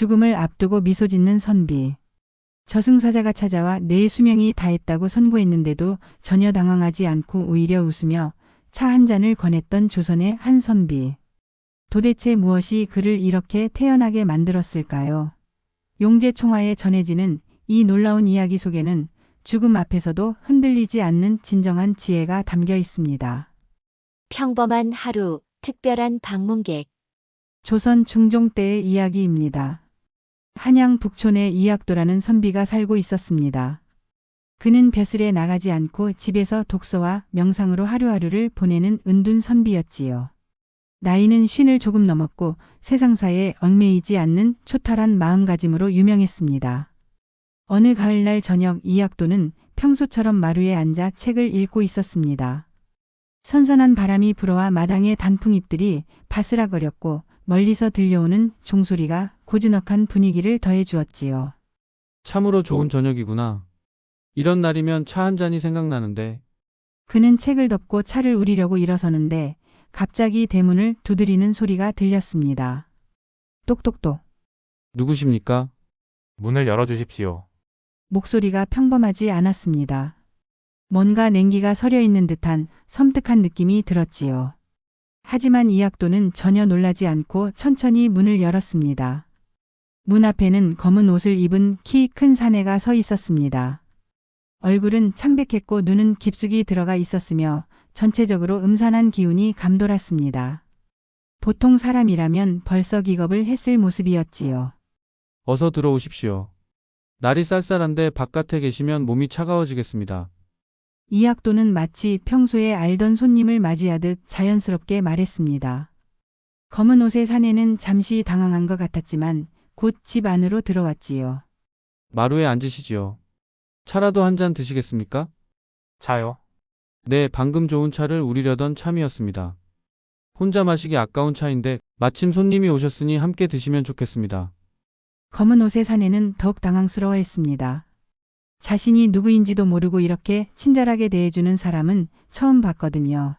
죽음을 앞두고 미소 짓는 선비. 저승사자가 찾아와 내 수명이 다했다고 선고했는데도 전혀 당황하지 않고 오히려 웃으며 차 한 잔을 권했던 조선의 한 선비. 도대체 무엇이 그를 이렇게 태연하게 만들었을까요? 용제총화에 전해지는 이 놀라운 이야기 속에는 죽음 앞에서도 흔들리지 않는 진정한 지혜가 담겨 있습니다. 평범한 하루, 특별한 방문객. 조선 중종 때의 이야기입니다. 한양 북촌에 이학도라는 선비가 살고 있었습니다. 그는 벼슬에 나가지 않고 집에서 독서와 명상으로 하루하루를 보내는 은둔 선비였지요. 나이는 50을 조금 넘었고 세상사에 얽매이지 않는 초탈한 마음가짐으로 유명했습니다. 어느 가을날 저녁 이학도는 평소처럼 마루에 앉아 책을 읽고 있었습니다. 선선한 바람이 불어와 마당의 단풍잎들이 바스락거렸고 멀리서 들려오는 종소리가 고즈넉한 분위기를 더해 주었지요. 참으로 좋은 저녁이구나. 이런 날이면 차 한 잔이 생각나는데. 그는 책을 덮고 차를 우리려고 일어서는데 갑자기 대문을 두드리는 소리가 들렸습니다. 똑똑똑. 누구십니까? 문을 열어주십시오. 목소리가 평범하지 않았습니다. 뭔가 냉기가 서려 있는 듯한 섬뜩한 느낌이 들었지요. 하지만 이학도는 전혀 놀라지 않고 천천히 문을 열었습니다. 문 앞에는 검은 옷을 입은 키 큰 사내가 서 있었습니다. 얼굴은 창백했고 눈은 깊숙이 들어가 있었으며 전체적으로 음산한 기운이 감돌았습니다. 보통 사람이라면 벌써 기겁을 했을 모습이었지요. 어서 들어오십시오. 날이 쌀쌀한데 바깥에 계시면 몸이 차가워지겠습니다. 이학도는 마치 평소에 알던 손님을 맞이하듯 자연스럽게 말했습니다. 검은 옷의 사내는 잠시 당황한 것 같았지만 곧 집 안으로 들어왔지요. 마루에 앉으시지요. 차라도 한 잔 드시겠습니까? 차요? 네, 방금 좋은 차를 우리려던 참이었습니다. 혼자 마시기 아까운 차인데 마침 손님이 오셨으니 함께 드시면 좋겠습니다. 검은 옷의 사내는 더욱 당황스러워했습니다. 자신이 누구인지도 모르고 이렇게 친절하게 대해주는 사람은 처음 봤거든요.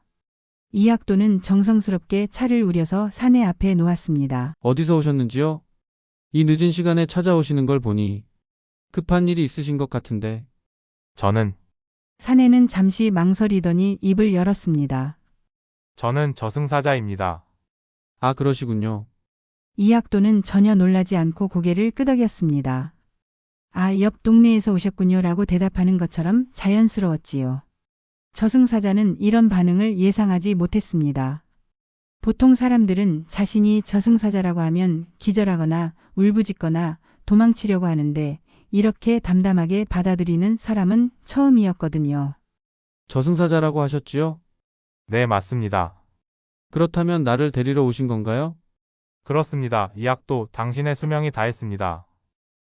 이학도는 정성스럽게 차를 우려서 사내 앞에 놓았습니다. 어디서 오셨는지요? 이 늦은 시간에 찾아오시는 걸 보니 급한 일이 있으신 것 같은데. 저는 사내는 잠시 망설이더니 입을 열었습니다. 저승사자입니다. 아, 그러시군요. 이학도는 전혀 놀라지 않고 고개를 끄덕였습니다. 아, 옆 동네에서 오셨군요 라고 대답하는 것처럼 자연스러웠지요. 저승사자는 이런 반응을 예상하지 못했습니다. 보통 사람들은 자신이 저승사자라고 하면 기절하거나 울부짖거나 도망치려고 하는데 이렇게 담담하게 받아들이는 사람은 처음이었거든요. 저승사자라고 하셨지요? 네, 맞습니다. 그렇다면 나를 데리러 오신 건가요? 그렇습니다. 이학도 당신의 수명이 다했습니다.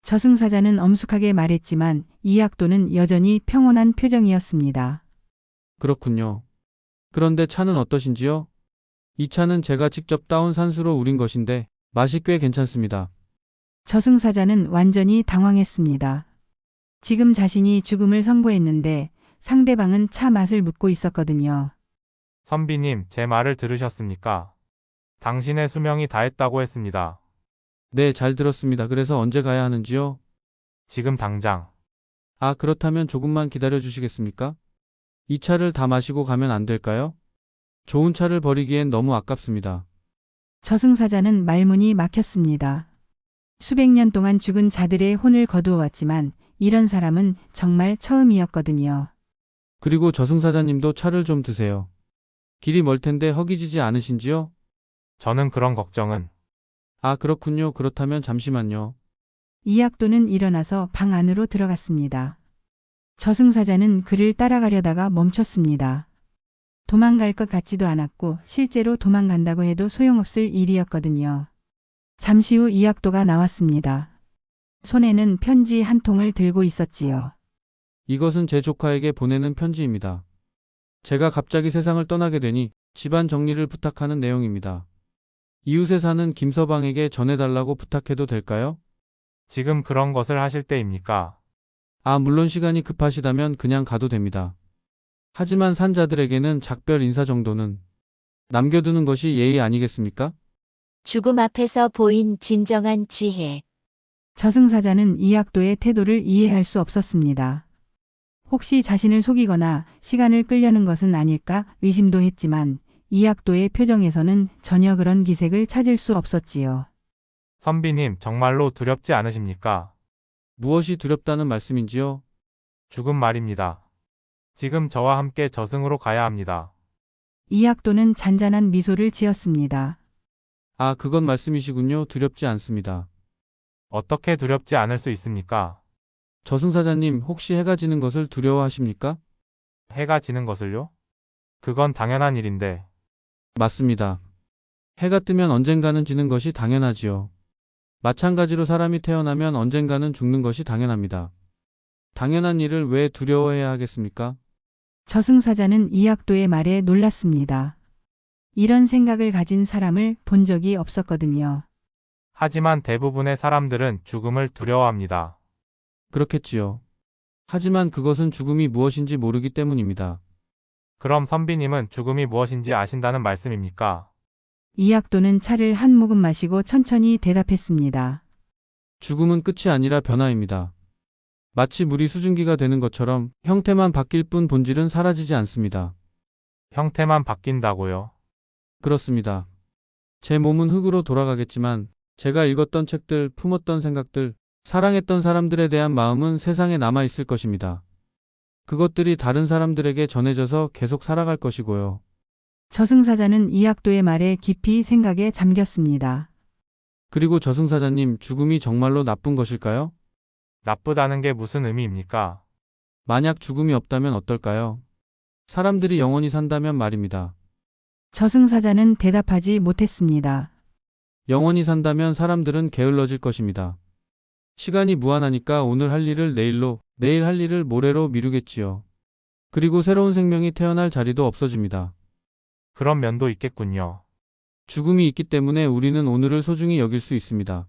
저승사자는 엄숙하게 말했지만 이학도는 여전히 평온한 표정이었습니다. 그렇군요. 그런데 차는 어떠신지요? 이 차는 제가 직접 따온 산수로 우린 것인데 맛이 꽤 괜찮습니다. 저승사자는 완전히 당황했습니다. 지금 자신이 죽음을 선고했는데 상대방은 차 맛을 묻고 있었거든요. 선비님, 제 말을 들으셨습니까? 당신의 수명이 다했다고 했습니다. 네, 잘 들었습니다. 그래서 언제 가야 하는지요? 지금 당장. 아, 그렇다면 조금만 기다려 주시겠습니까? 이 차를 다 마시고 가면 안 될까요? 좋은 차를 버리기엔 너무 아깝습니다. 저승사자는 말문이 막혔습니다. 수백 년 동안 죽은 자들의 혼을 거두어 왔지만 이런 사람은 정말 처음이었거든요. 그리고 저승사자님도 차를 좀 드세요. 길이 멀 텐데 허기지지 않으신지요? 저는 그런 걱정은. 아, 그렇군요. 그렇다면 잠시만요. 이학도는 일어나서 방 안으로 들어갔습니다. 저승사자는 그를 따라가려다가 멈췄습니다. 도망갈 것 같지도 않았고 실제로 도망간다고 해도 소용없을 일이었거든요. 잠시 후 이학도가 나왔습니다. 손에는 편지 한 통을 들고 있었지요. 이것은 제 조카에게 보내는 편지입니다. 제가 갑자기 세상을 떠나게 되니 집안 정리를 부탁하는 내용입니다. 이웃에 사는 김서방에게 전해달라고 부탁해도 될까요? 지금 그런 것을 하실 때입니까? 아, 물론 시간이 급하시다면 그냥 가도 됩니다. 하지만 산자들에게는 작별 인사 정도는 남겨두는 것이 예의 아니겠습니까? 죽음 앞에서 보인 진정한 지혜. 저승사자는 이학도의 태도를 이해할 수 없었습니다. 혹시 자신을 속이거나 시간을 끌려는 것은 아닐까 의심도 했지만 이학도의 표정에서는 전혀 그런 기색을 찾을 수 없었지요. 선비님, 정말로 두렵지 않으십니까? 무엇이 두렵다는 말씀인지요? 죽음 말입니다. 지금 저와 함께 저승으로 가야 합니다. 이학도는 잔잔한 미소를 지었습니다. 아, 그건 말씀이시군요. 두렵지 않습니다. 어떻게 두렵지 않을 수 있습니까? 저승사자님, 혹시 해가 지는 것을 두려워하십니까? 해가 지는 것을요? 그건 당연한 일인데. 맞습니다. 해가 뜨면 언젠가는 지는 것이 당연하지요. 마찬가지로 사람이 태어나면 언젠가는 죽는 것이 당연합니다. 당연한 일을 왜 두려워해야 하겠습니까? 저승사자는 이학도의 말에 놀랐습니다. 이런 생각을 가진 사람을 본 적이 없었거든요. 하지만 대부분의 사람들은 죽음을 두려워합니다. 그렇겠지요. 하지만 그것은 죽음이 무엇인지 모르기 때문입니다. 그럼 선비님은 죽음이 무엇인지 아신다는 말씀입니까? 이학도는 차를 한 모금 마시고 천천히 대답했습니다. 죽음은 끝이 아니라 변화입니다. 마치 물이 수증기가 되는 것처럼 형태만 바뀔 뿐 본질은 사라지지 않습니다. 형태만 바뀐다고요? 그렇습니다. 제 몸은 흙으로 돌아가겠지만 제가 읽었던 책들, 품었던 생각들, 사랑했던 사람들에 대한 마음은 세상에 남아 있을 것입니다. 그것들이 다른 사람들에게 전해져서 계속 살아갈 것이고요. 저승사자는 이학도의 말에 깊이 생각에 잠겼습니다. 그리고 저승사자님, 죽음이 정말로 나쁜 것일까요? 나쁘다는 게 무슨 의미입니까? 만약 죽음이 없다면 어떨까요? 사람들이 영원히 산다면 말입니다. 저승사자는 대답하지 못했습니다. 영원히 산다면 사람들은 게을러질 것입니다. 시간이 무한하니까 오늘 할 일을 내일로, 내일 할 일을 모레로 미루겠지요. 그리고 새로운 생명이 태어날 자리도 없어집니다. 그런 면도 있겠군요. 죽음이 있기 때문에 우리는 오늘을 소중히 여길 수 있습니다.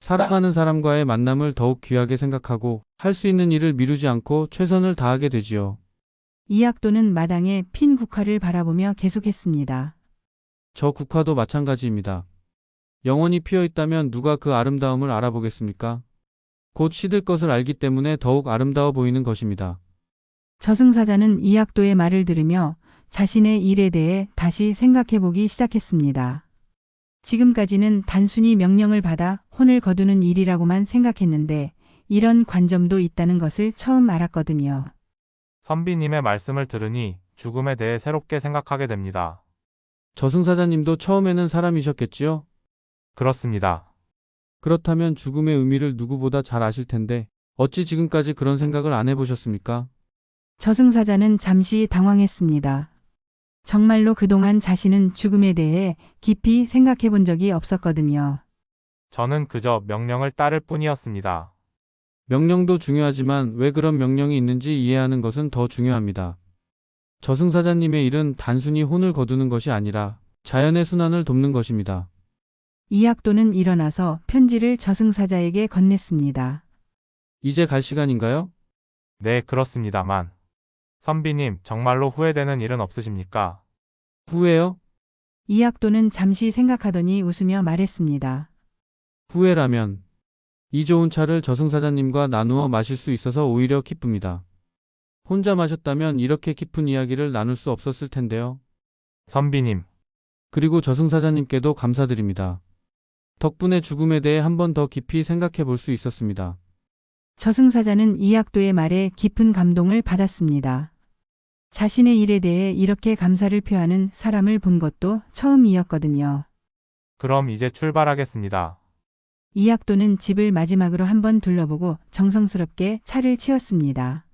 사랑하는 사람과의 만남을 더욱 귀하게 생각하고 할 수 있는 일을 미루지 않고 최선을 다하게 되지요. 이학도는 마당에 핀 국화를 바라보며 계속했습니다. 저 국화도 마찬가지입니다. 영원히 피어 있다면 누가 그 아름다움을 알아보겠습니까? 곧 시들 것을 알기 때문에 더욱 아름다워 보이는 것입니다. 저승사자는 이학도의 말을 들으며 자신의 일에 대해 다시 생각해보기 시작했습니다. 지금까지는 단순히 명령을 받아 혼을 거두는 일이라고만 생각했는데 이런 관점도 있다는 것을 처음 알았거든요. 선비님의 말씀을 들으니 죽음에 대해 새롭게 생각하게 됩니다. 저승사자님도 처음에는 사람이셨겠지요? 그렇습니다. 그렇다면 죽음의 의미를 누구보다 잘 아실 텐데 어찌 지금까지 그런 생각을 안 해보셨습니까? 저승사자는 잠시 당황했습니다. 정말로 그동안 자신은 죽음에 대해 깊이 생각해 본 적이 없었거든요. 저는 그저 명령을 따를 뿐이었습니다. 명령도 중요하지만 왜 그런 명령이 있는지 이해하는 것은 더 중요합니다. 저승사자님의 일은 단순히 혼을 거두는 것이 아니라 자연의 순환을 돕는 것입니다. 이학도는 일어나서 편지를 저승사자에게 건넸습니다. 이제 갈 시간인가요? 네, 그렇습니다만. 선비님, 정말로 후회되는 일은 없으십니까? 후회요? 이학도는 잠시 생각하더니 웃으며 말했습니다. 후회라면 이 좋은 차를 저승사자님과 나누어 마실 수 있어서 오히려 기쁩니다. 혼자 마셨다면 이렇게 깊은 이야기를 나눌 수 없었을 텐데요. 선비님, 그리고 저승사자님께도 감사드립니다. 덕분에 죽음에 대해 한 번 더 깊이 생각해 볼 수 있었습니다. 저승사자는 이학도의 말에 깊은 감동을 받았습니다. 자신의 일에 대해 이렇게 감사를 표하는 사람을 본 것도 처음이었거든요. 그럼 이제 출발하겠습니다. 이학도는 집을 마지막으로 한번 둘러보고 정성스럽게 차를 치웠습니다.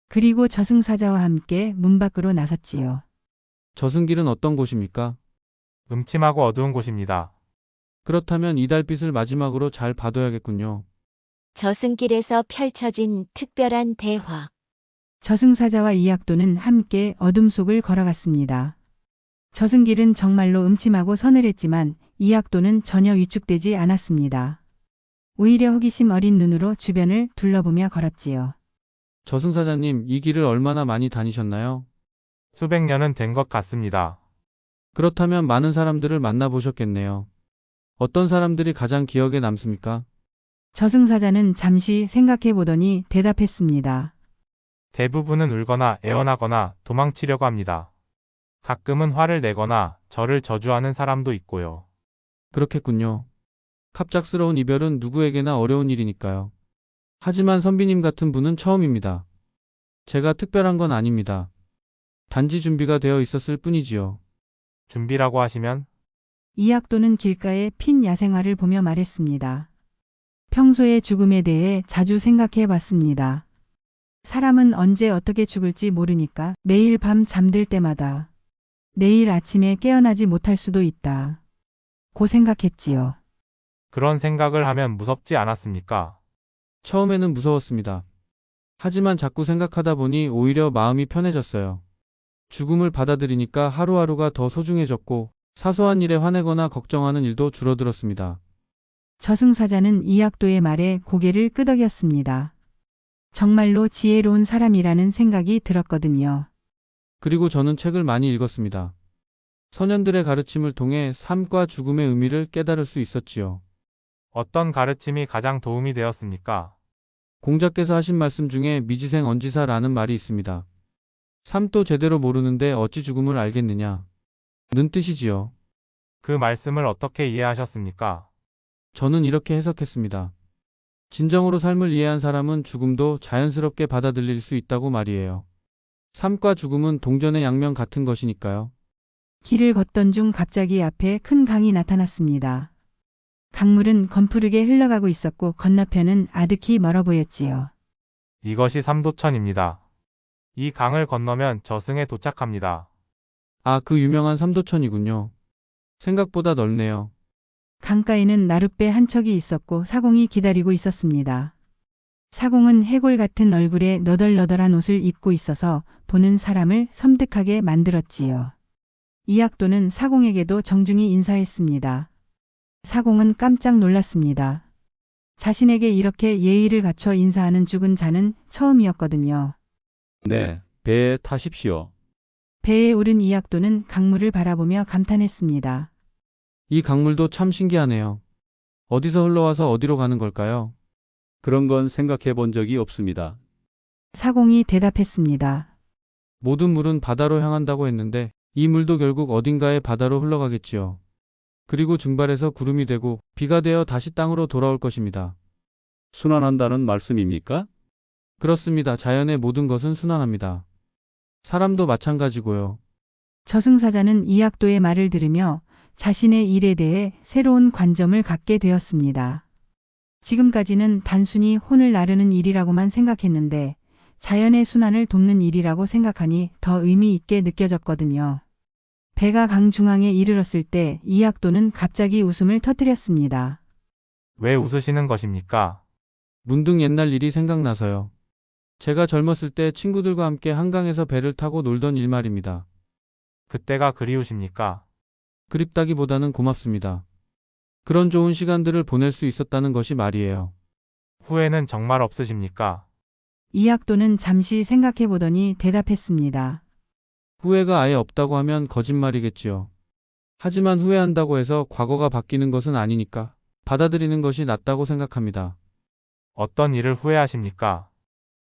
그리고 저승사자와 함께 문 밖으로 나섰지요. 저승길은 어떤 곳입니까? 음침하고 어두운 곳입니다. 그렇다면 이 달빛을 마지막으로 잘 봐둬야겠군요. 저승길에서 펼쳐진 특별한 대화. 저승사자와 이학도는 함께 어둠 속을 걸어갔습니다. 저승길은 정말로 음침하고 서늘했지만 이학도는 전혀 위축되지 않았습니다. 오히려 호기심 어린 눈으로 주변을 둘러보며 걸었지요. 저승사자님, 이 길을 얼마나 많이 다니셨나요? 수백 년은 된 것 같습니다. 그렇다면 많은 사람들을 만나보셨겠네요. 어떤 사람들이 가장 기억에 남습니까? 저승사자는 잠시 생각해 보더니 대답했습니다. 대부분은 울거나 애원하거나 도망치려고 합니다. 가끔은 화를 내거나 저를 저주하는 사람도 있고요. 그렇겠군요. 갑작스러운 이별은 누구에게나 어려운 일이니까요. 하지만 선비님 같은 분은 처음입니다. 제가 특별한 건 아닙니다. 단지 준비가 되어 있었을 뿐이지요. 준비라고 하시면 이학도는 길가의 핀 야생화를 보며 말했습니다. 평소에 죽음에 대해 자주 생각해 봤습니다. 사람은 언제 어떻게 죽을지 모르니까 매일 밤 잠들 때마다 내일 아침에 깨어나지 못할 수도 있다. 고 생각했지요. 그런 생각을 하면 무섭지 않았습니까? 처음에는 무서웠습니다. 하지만 자꾸 생각하다 보니 오히려 마음이 편해졌어요. 죽음을 받아들이니까 하루하루가 더 소중해졌고 사소한 일에 화내거나 걱정하는 일도 줄어들었습니다. 저승사자는 이학도의 말에 고개를 끄덕였습니다. 정말로 지혜로운 사람이라는 생각이 들었거든요. 그리고 저는 책을 많이 읽었습니다. 선현들의 가르침을 통해 삶과 죽음의 의미를 깨달을 수 있었지요. 어떤 가르침이 가장 도움이 되었습니까? 공자께서 하신 말씀 중에 미지생 언지사라는 말이 있습니다. 삶도 제대로 모르는데 어찌 죽음을 알겠느냐 는 뜻이지요. 그 말씀을 어떻게 이해하셨습니까? 저는 이렇게 해석했습니다. 진정으로 삶을 이해한 사람은 죽음도 자연스럽게 받아들일 수 있다고 말이에요. 삶과 죽음은 동전의 양면 같은 것이니까요. 길을 걷던 중 갑자기 앞에 큰 강이 나타났습니다. 강물은 검푸르게 흘러가고 있었고 건너편은 아득히 멀어 보였지요. 이것이 삼도천입니다. 이 강을 건너면 저승에 도착합니다. 아, 그 유명한 삼도천이군요. 생각보다 넓네요. 강가에는 나룻배 한 척이 있었고 사공이 기다리고 있었습니다. 사공은 해골 같은 얼굴에 너덜너덜한 옷을 입고 있어서 보는 사람을 섬뜩하게 만들었지요. 이학도는 사공에게도 정중히 인사했습니다. 사공은 깜짝 놀랐습니다. 자신에게 이렇게 예의를 갖춰 인사하는 죽은 자는 처음이었거든요. 네, 배에 타십시오. 배에 오른 이학도는 강물을 바라보며 감탄했습니다. 이 강물도 참 신기하네요. 어디서 흘러와서 어디로 가는 걸까요? 그런 건 생각해 본 적이 없습니다. 사공이 대답했습니다. 모든 물은 바다로 향한다고 했는데 이 물도 결국 어딘가에 바다로 흘러가겠지요. 그리고 증발해서 구름이 되고 비가 되어 다시 땅으로 돌아올 것입니다. 순환한다는 말씀입니까? 그렇습니다. 자연의 모든 것은 순환합니다. 사람도 마찬가지고요. 저승사자는 이학도의 말을 들으며 자신의 일에 대해 새로운 관점을 갖게 되었습니다. 지금까지는 단순히 혼을 나르는 일이라고만 생각했는데 자연의 순환을 돕는 일이라고 생각하니 더 의미 있게 느껴졌거든요. 배가 강 중앙에 이르렀을 때 이학도는 갑자기 웃음을 터뜨렸습니다. 왜 웃으시는 것입니까? 문득 옛날 일이 생각나서요. 제가 젊었을 때 친구들과 함께 한강에서 배를 타고 놀던 일 말입니다. 그때가 그리우십니까? 그립다기보다는 고맙습니다. 그런 좋은 시간들을 보낼 수 있었다는 것이 말이에요. 후회는 정말 없으십니까? 이학도는 잠시 생각해 보더니 대답했습니다. 후회가 아예 없다고 하면 거짓말이겠지요. 하지만 후회한다고 해서 과거가 바뀌는 것은 아니니까 받아들이는 것이 낫다고 생각합니다. 어떤 일을 후회하십니까?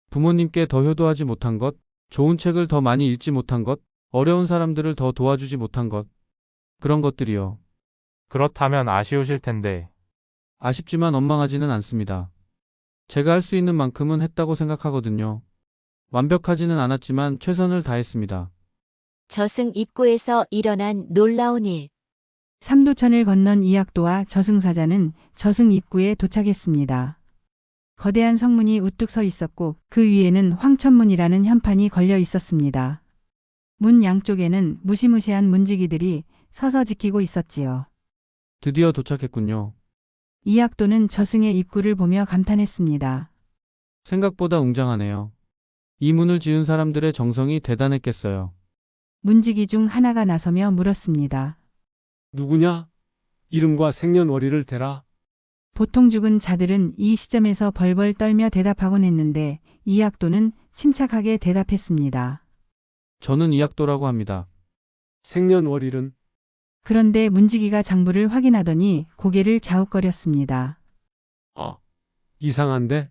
부모님께 더 효도하지 못한 것, 좋은 책을 더 많이 읽지 못한 것, 어려운 사람들을 더 도와주지 못한 것, 그런 것들이요. 그렇다면 아쉬우실 텐데. 아쉽지만 원망하지는 않습니다. 제가 할 수 있는 만큼은 했다고 생각하거든요. 완벽하지는 않았지만 최선을 다했습니다. 저승 입구에서 일어난 놀라운 일. 삼도천을 건넌 이학도와 저승사자는 저승 입구에 도착했습니다. 거대한 성문이 우뚝 서 있었고 그 위에는 황천문이라는 현판이 걸려 있었습니다. 문 양쪽에는 무시무시한 문지기들이 서서 지키고 있었지요. 드디어 도착했군요. 이학도는 저승의 입구를 보며 감탄했습니다. 생각보다 웅장하네요. 이 문을 지은 사람들의 정성이 대단했겠어요. 문지기 중 하나가 나서며 물었습니다. 누구냐? 이름과 생년월일을 대라. 보통 죽은 자들은 이 시점에서 벌벌 떨며 대답하곤 했는데 이학도는 침착하게 대답했습니다. 저는 이학도라고 합니다. 생년월일은 그런데 문지기가 장부를 확인하더니 고개를 갸웃거렸습니다. 이상한데?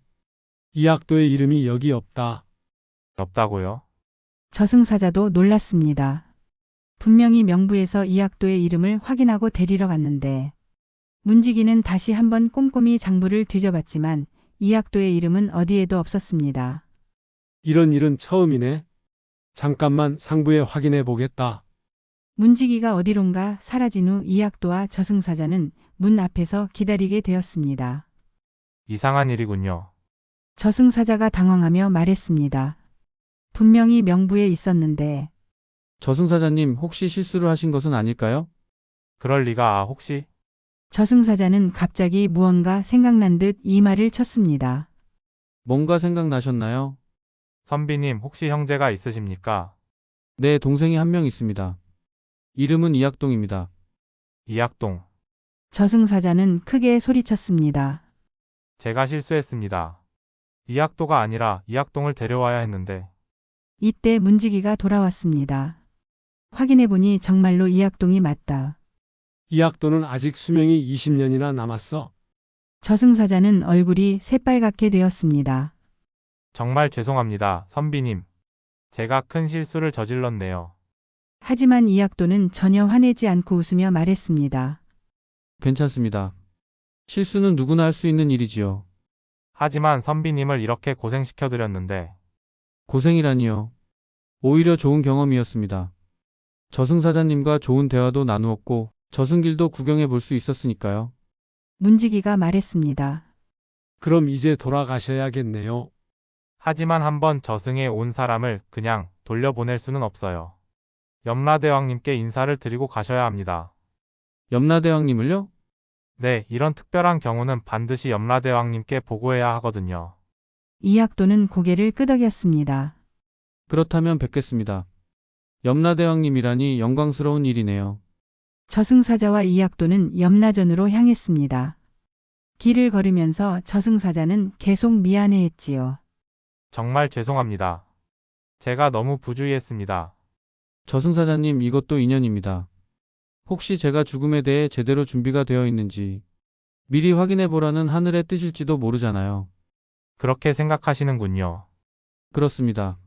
이학도의 이름이 여기 없다. 없다고요? 저승사자도 놀랐습니다. 분명히 명부에서 이학도의 이름을 확인하고 데리러 갔는데 문지기는 다시 한번 꼼꼼히 장부를 뒤져봤지만 이학도의 이름은 어디에도 없었습니다. 이런 일은 처음이네. 잠깐만 상부에 확인해 보겠다. 문지기가 어디론가 사라진 후 이학도와 저승사자는 문 앞에서 기다리게 되었습니다. 이상한 일이군요. 저승사자가 당황하며 말했습니다. 분명히 명부에 있었는데 저승사자님 혹시 실수를 하신 것은 아닐까요? 그럴 리가 혹시? 저승사자는 갑자기 무언가 생각난 듯 이 말을 쳤습니다. 뭔가 생각나셨나요? 선비님 혹시 형제가 있으십니까? 네, 동생이 한 명 있습니다. 이름은 이학동입니다. 이학동. 저승사자는 크게 소리쳤습니다. 제가 실수했습니다. 이학도가 아니라 이학동을 데려와야 했는데. 이때 문지기가 돌아왔습니다. 확인해보니 정말로 이학동이 맞다. 이학도는 아직 수명이 20년이나 남았어. 저승사자는 얼굴이 새빨갛게 되었습니다. 정말 죄송합니다, 선비님. 제가 큰 실수를 저질렀네요. 하지만 이학도는 전혀 화내지 않고 웃으며 말했습니다. 괜찮습니다. 실수는 누구나 할 수 있는 일이지요. 하지만 선비님을 이렇게 고생시켜드렸는데. 고생이라니요. 오히려 좋은 경험이었습니다. 저승사자님과 좋은 대화도 나누었고 저승길도 구경해 볼 수 있었으니까요. 문지기가 말했습니다. 그럼 이제 돌아가셔야겠네요. 하지만 한번 저승에 온 사람을 그냥 돌려보낼 수는 없어요. 염라대왕님께 인사를 드리고 가셔야 합니다. 염라대왕님을요? 네, 이런 특별한 경우는 반드시 염라대왕님께 보고해야 하거든요. 이학도는 고개를 끄덕였습니다. 그렇다면 뵙겠습니다. 염라대왕님이라니 영광스러운 일이네요. 저승사자와 이학도는 염라전으로 향했습니다. 길을 걸으면서 저승사자는 계속 미안해했지요. 정말 죄송합니다. 제가 너무 부주의했습니다. 저승사자님, 이것도 인연입니다. 혹시 제가 죽음에 대해 제대로 준비가 되어 있는지 미리 확인해 보라는 하늘의 뜻일지도 모르잖아요. 그렇게 생각하시는군요. 그렇습니다.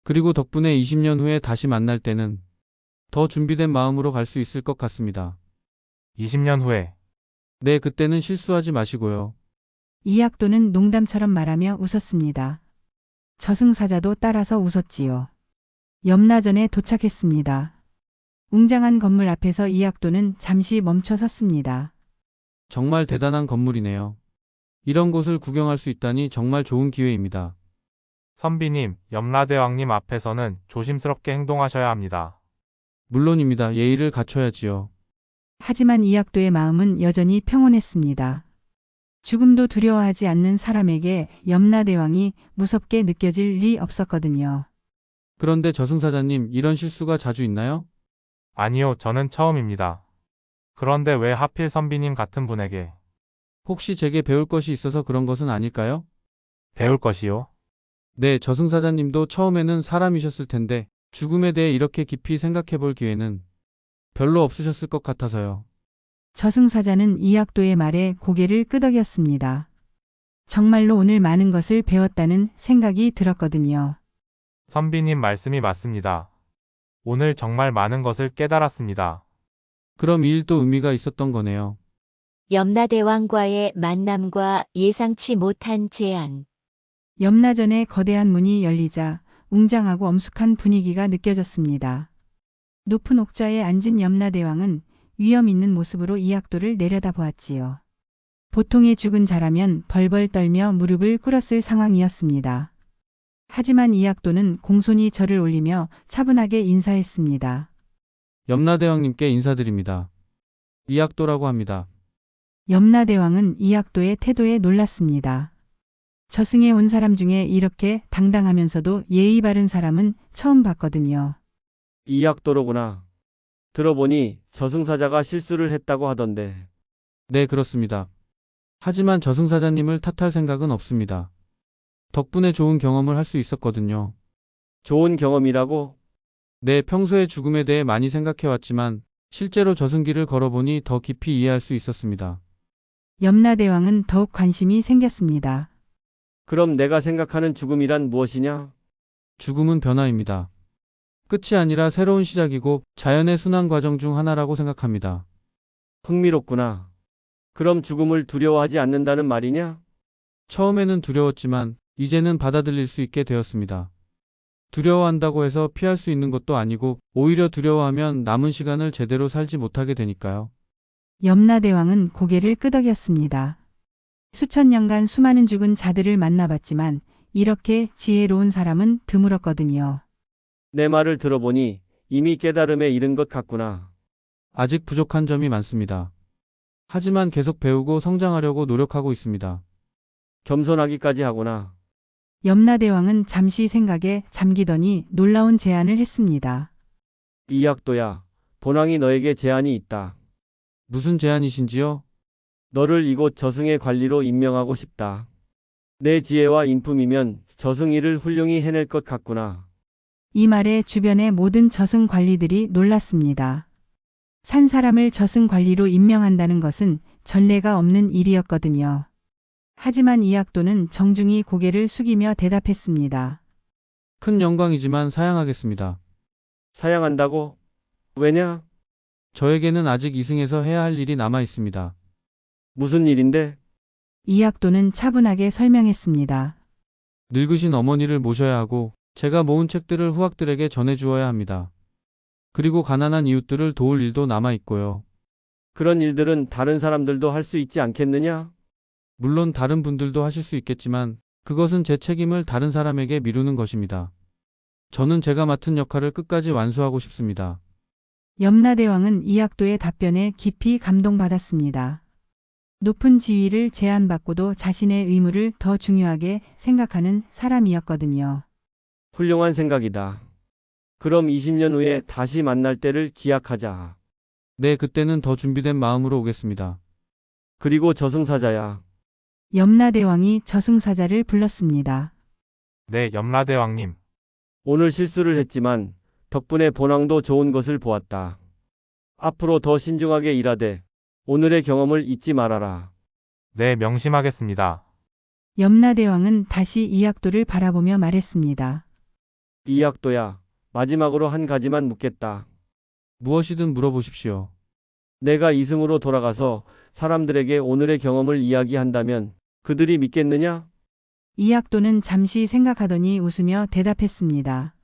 그리고 덕분에 20년 후에 다시 만날 때는 더 준비된 마음으로 갈 수 있을 것 같습니다. 20년 후에. 네, 그때는 실수하지 마시고요. 이학도는 농담처럼 말하며 웃었습니다. 저승사자도 따라서 웃었지요. 염라전에 도착했습니다. 웅장한 건물 앞에서 이학도는 잠시 멈춰 섰습니다. 정말 대단한 건물이네요. 이런 곳을 구경할 수 있다니 정말 좋은 기회입니다. 선비님, 염라대왕님 앞에서는 조심스럽게 행동하셔야 합니다. 물론입니다. 예의를 갖춰야지요. 하지만 이학도의 마음은 여전히 평온했습니다. 죽음도 두려워하지 않는 사람에게 염라대왕이 무섭게 느껴질 리 없었거든요. 그런데 저승사자님, 이런 실수가 자주 있나요? 아니요, 저는 처음입니다. 그런데 왜 하필 선비님 같은 분에게 혹시 제게 배울 것이 있어서 그런 것은 아닐까요? 배울 것이요? 네, 저승사자님도 처음에는 사람이셨을 텐데 죽음에 대해 이렇게 깊이 생각해 볼 기회는 별로 없으셨을 것 같아서요. 저승사자는 이학도의 말에 고개를 끄덕였습니다. 정말로 오늘 많은 것을 배웠다는 생각이 들었거든요. 선비님 말씀이 맞습니다. 오늘 정말 많은 것을 깨달았습니다. 그럼 이 일도 의미가 있었던 거네요. 염라대왕과의 만남과 예상치 못한 제안. 염라전의 거대한 문이 열리자 웅장하고 엄숙한 분위기가 느껴졌습니다. 높은 옥좌에 앉은 염라대왕은 위험 있는 모습으로 이학도를 내려다보았지요. 보통의 죽은 자라면 벌벌 떨며 무릎을 꿇었을 상황이었습니다. 하지만 이학도는 공손히 절을 올리며 차분하게 인사했습니다. 염라대왕님께 인사드립니다. 이학도라고 합니다. 염라대왕은 이학도의 태도에 놀랐습니다. 저승에 온 사람 중에 이렇게 당당하면서도 예의 바른 사람은 처음 봤거든요. 이학도로구나. 들어보니 저승사자가 실수를 했다고 하던데. 네, 그렇습니다. 하지만 저승사자님을 탓할 생각은 없습니다. 덕분에 좋은 경험을 할 수 있었거든요. 좋은 경험이라고? 네, 평소에 죽음에 대해 많이 생각해 왔지만 실제로 저승길을 걸어보니 더 깊이 이해할 수 있었습니다. 염라대왕은 더욱 관심이 생겼습니다. 그럼 내가 생각하는 죽음이란 무엇이냐? 죽음은 변화입니다. 끝이 아니라 새로운 시작이고 자연의 순환 과정 중 하나라고 생각합니다. 흥미롭구나. 그럼 죽음을 두려워하지 않는다는 말이냐? 처음에는 두려웠지만 이제는 받아들일 수 있게 되었습니다. 두려워한다고 해서 피할 수 있는 것도 아니고 오히려 두려워하면 남은 시간을 제대로 살지 못하게 되니까요. 염라대왕은 고개를 끄덕였습니다. 수천 년간 수많은 죽은 자들을 만나봤지만 이렇게 지혜로운 사람은 드물었거든요. 내 말을 들어보니 이미 깨달음에 이른 것 같구나. 아직 부족한 점이 많습니다. 하지만 계속 배우고 성장하려고 노력하고 있습니다. 겸손하기까지 하구나. 염라대왕은 잠시 생각에 잠기더니 놀라운 제안을 했습니다. 이약도야, 본왕이 너에게 제안이 있다. 무슨 제안이신지요? 너를 이곳 저승의 관리로 임명하고 싶다. 내 지혜와 인품이면 저승 일을 훌륭히 해낼 것 같구나. 이 말에 주변의 모든 저승 관리들이 놀랐습니다. 산 사람을 저승 관리로 임명한다는 것은 전례가 없는 일이었거든요. 하지만 이약도는 정중히 고개를 숙이며 대답했습니다. 큰 영광이지만 사양하겠습니다. 사양한다고? 왜냐? 저에게는 아직 이승에서 해야 할 일이 남아 있습니다. 무슨 일인데? 이약도는 차분하게 설명했습니다. 늙으신 어머니를 모셔야 하고 제가 모은 책들을 후학들에게 전해주어야 합니다. 그리고 가난한 이웃들을 도울 일도 남아 있고요. 그런 일들은 다른 사람들도 할 수 있지 않겠느냐? 물론 다른 분들도 하실 수 있겠지만 그것은 제 책임을 다른 사람에게 미루는 것입니다. 저는 제가 맡은 역할을 끝까지 완수하고 싶습니다. 염라대왕은 이약도의 답변에 깊이 감동받았습니다. 높은 지위를 제안받고도 자신의 의무를 더 중요하게 생각하는 사람이었거든요. 훌륭한 생각이다. 그럼 20년 후에 다시 만날 때를 기약하자. 네, 그때는 더 준비된 마음으로 오겠습니다. 그리고 저승사자야. 염라대왕이 저승사자를 불렀습니다. 네, 염라대왕님. 오늘 실수를 했지만 덕분에 본왕도 좋은 것을 보았다. 앞으로 더 신중하게 일하되 오늘의 경험을 잊지 말아라. 네, 명심하겠습니다. 염라대왕은 다시 이약도를 바라보며 말했습니다. 이약도야, 마지막으로 한 가지만 묻겠다. 무엇이든 물어보십시오. 내가 이승으로 돌아가서 사람들에게 오늘의 경험을 이야기한다면 그들이 믿겠느냐? 이약도는 잠시 생각하더니 웃으며 대답했습니다.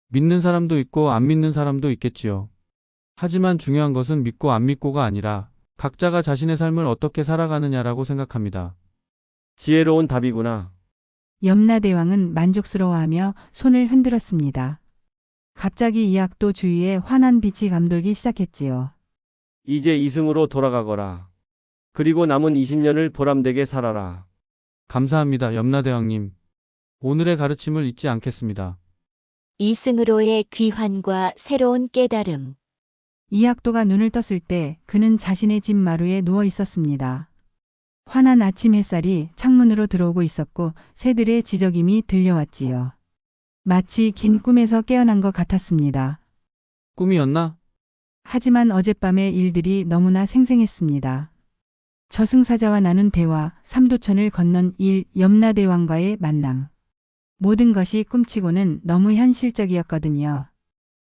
믿는 사람도 있고 안 믿는 사람도 있겠지요. 하지만 중요한 것은 믿고 안 믿고가 아니라 각자가 자신의 삶을 어떻게 살아가느냐라고 생각합니다. 지혜로운 답이구나. 염라대왕은 만족스러워하며 손을 흔들었습니다. 갑자기 이약도 주위에 환한 빛이 감돌기 시작했지요. 이제 이승으로 돌아가거라. 그리고 남은 20년을 보람되게 살아라. 감사합니다, 염라대왕님. 오늘의 가르침을 잊지 않겠습니다. 이승으로의 귀환과 새로운 깨달음. 이약도가 눈을 떴을 때 그는 자신의 집 마루에 누워 있었습니다. 환한 아침 햇살이 창문으로 들어오고 있었고 새들의 지저귐이 들려왔지요. 마치 긴 꿈에서 깨어난 것 같았습니다. 꿈이었나? 하지만 어젯밤의 일들이 너무나 생생했습니다. 저승사자와 나눈 대화, 삼도천을 건넌 일, 염라대왕과의 만남. 모든 것이 꿈치고는 너무 현실적이었거든요.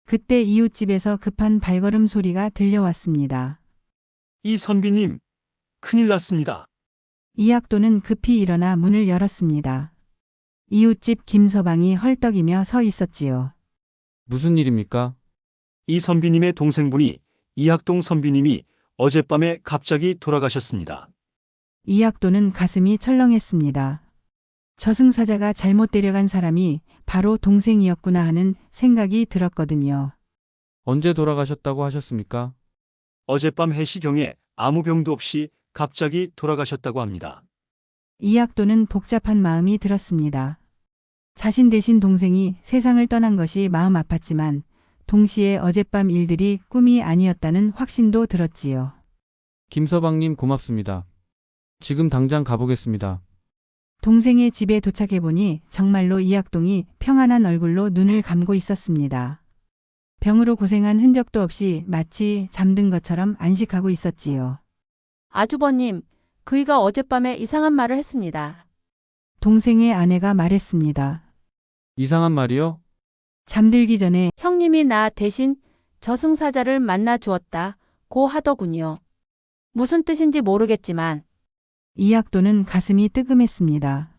그때 이웃집에서 급한 발걸음 소리가 들려왔습니다. 이 선비님, 큰일 났습니다. 이약도는 급히 일어나 문을 열었습니다. 이웃집 김서방이 헐떡이며 서 있었지요. 무슨 일입니까? 이 선비님의 동생분이 이학동 선비님이 어젯밤에 갑자기 돌아가셨습니다. 이약도는 가슴이 철렁했습니다. 저승사자가 잘못 데려간 사람이 바로 동생이었구나 하는 생각이 들었거든요. 언제 돌아가셨다고 하셨습니까? 어젯밤 해시경에 아무 병도 없이 갑자기 돌아가셨다고 합니다. 이약도는 복잡한 마음이 들었습니다. 자신 대신 동생이 세상을 떠난 것이 마음 아팠지만 동시에 어젯밤 일들이 꿈이 아니었다는 확신도 들었지요. 김서방님 고맙습니다. 지금 당장 가보겠습니다. 동생의 집에 도착해보니 정말로 이약동이 평안한 얼굴로 눈을 감고 있었습니다. 병으로 고생한 흔적도 없이 마치 잠든 것처럼 안식하고 있었지요. 아주버님, 그이가 어젯밤에 이상한 말을 했습니다. 동생의 아내가 말했습니다. 이상한 말이요? 잠들기 전에 형님이 나 대신 저승사자를 만나 주었다고 하더군요. 무슨 뜻인지 모르겠지만 이학도는 가슴이 뜨끔했습니다.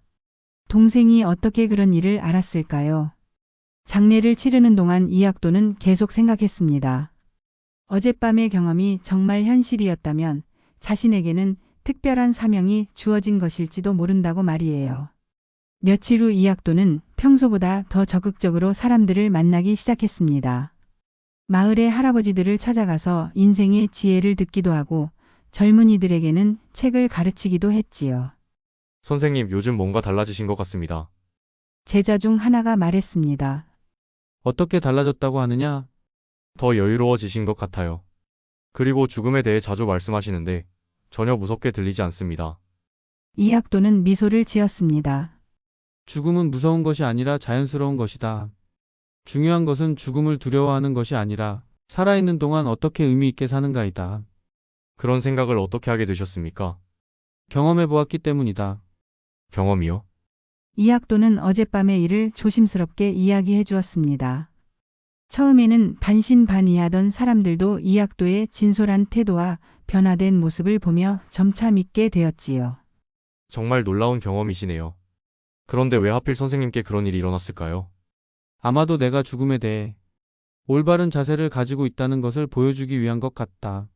동생이 어떻게 그런 일을 알았을까요? 장례를 치르는 동안 이학도는 계속 생각했습니다. 어젯밤의 경험이 정말 현실이었다면 자신에게는 특별한 사명이 주어진 것일지도 모른다고 말이에요. 며칠 후 이학도는 평소보다 더 적극적으로 사람들을 만나기 시작했습니다. 마을의 할아버지들을 찾아가서 인생의 지혜를 듣기도 하고 젊은이들에게는 책을 가르치기도 했지요. 선생님, 요즘 뭔가 달라지신 것 같습니다. 제자 중 하나가 말했습니다. 어떻게 달라졌다고 하느냐? 더 여유로워지신 것 같아요. 그리고 죽음에 대해 자주 말씀하시는데 전혀 무섭게 들리지 않습니다. 이학도는 미소를 지었습니다. 죽음은 무서운 것이 아니라 자연스러운 것이다. 중요한 것은 죽음을 두려워하는 것이 아니라 살아있는 동안 어떻게 의미 있게 사는가이다. 그런 생각을 어떻게 하게 되셨습니까? 경험해 보았기 때문이다. 경험이요? 이학도는 어젯밤의 일을 조심스럽게 이야기해 주었습니다. 처음에는 반신반의하던 사람들도 이학도의 진솔한 태도와 변화된 모습을 보며 점차 믿게 되었지요. 정말 놀라운 경험이시네요. 그런데 왜 하필 선생님께 그런 일이 일어났을까요? 아마도 내가 죽음에 대해 올바른 자세를 가지고 있다는 것을 보여주기 위한 것 같다.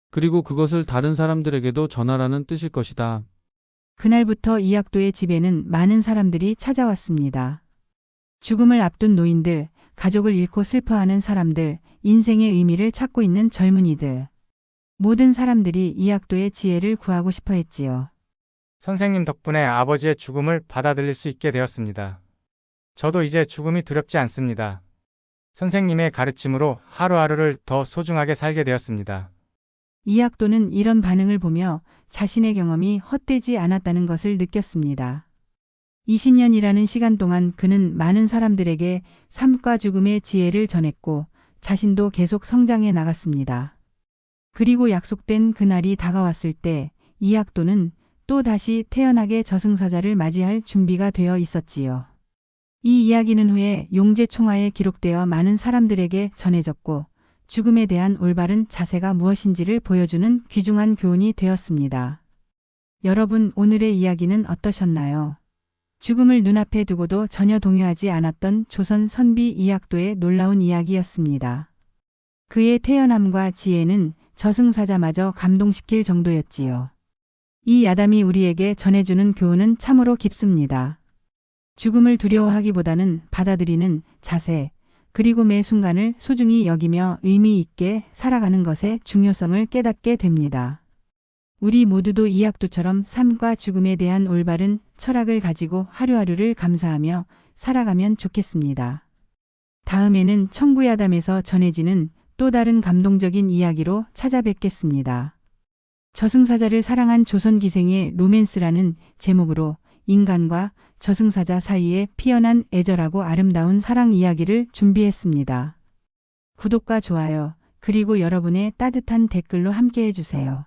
그리고 그것을 다른 사람들에게도 전하라는 뜻일 것이다. 그날부터 이학도의 집에는 많은 사람들이 찾아왔습니다. 죽음을 앞둔 노인들, 가족을 잃고 슬퍼하는 사람들, 인생의 의미를 찾고 있는 젊은이들. 모든 사람들이 이학도의 지혜를 구하고 싶어 했지요. 선생님 덕분에 아버지의 죽음을 받아들일 수 있게 되었습니다. 저도 이제 죽음이 두렵지 않습니다. 선생님의 가르침으로 하루하루를 더 소중하게 살게 되었습니다. 이학도는 이런 반응을 보며 자신의 경험이 헛되지 않았다는 것을 느꼈습니다. 20년이라는 시간 동안 그는 많은 사람들에게 삶과 죽음의 지혜를 전했고 자신도 계속 성장해 나갔습니다. 그리고 약속된 그날이 다가왔을 때 이학도는 또 다시 태연하게 저승사자를 맞이할 준비가 되어 있었지요. 이 이야기는 후에 용제총화에 기록되어 많은 사람들에게 전해졌고 죽음에 대한 올바른 자세가 무엇인지를 보여주는 귀중한 교훈이 되었습니다. 여러분, 오늘의 이야기는 어떠셨나요? 죽음을 눈앞에 두고도 전혀 동요하지 않았던 조선 선비 이학도의 놀라운 이야기였습니다. 그의 태연함과 지혜는 저승사자마저 감동시킬 정도였지요. 이 야담이 우리에게 전해주는 교훈은 참으로 깊습니다. 죽음을 두려워하기보다는 받아들이는 자세, 그리고 매 순간을 소중히 여기며 의미 있게 살아가는 것의 중요성을 깨닫게 됩니다. 우리 모두도 이학도처럼 삶과 죽음에 대한 올바른 철학을 가지고 하루하루를 감사하며 살아가면 좋겠습니다. 다음에는 청구야담에서 전해지는 또 다른 감동적인 이야기로 찾아뵙겠습니다. 저승사자를 사랑한 조선기생의 로맨스라는 제목으로 인간과 저승사자 사이에 피어난 애절하고 아름다운 사랑 이야기를 준비했습니다. 구독과 좋아요, 그리고 여러분의 따뜻한 댓글로 함께해 주세요.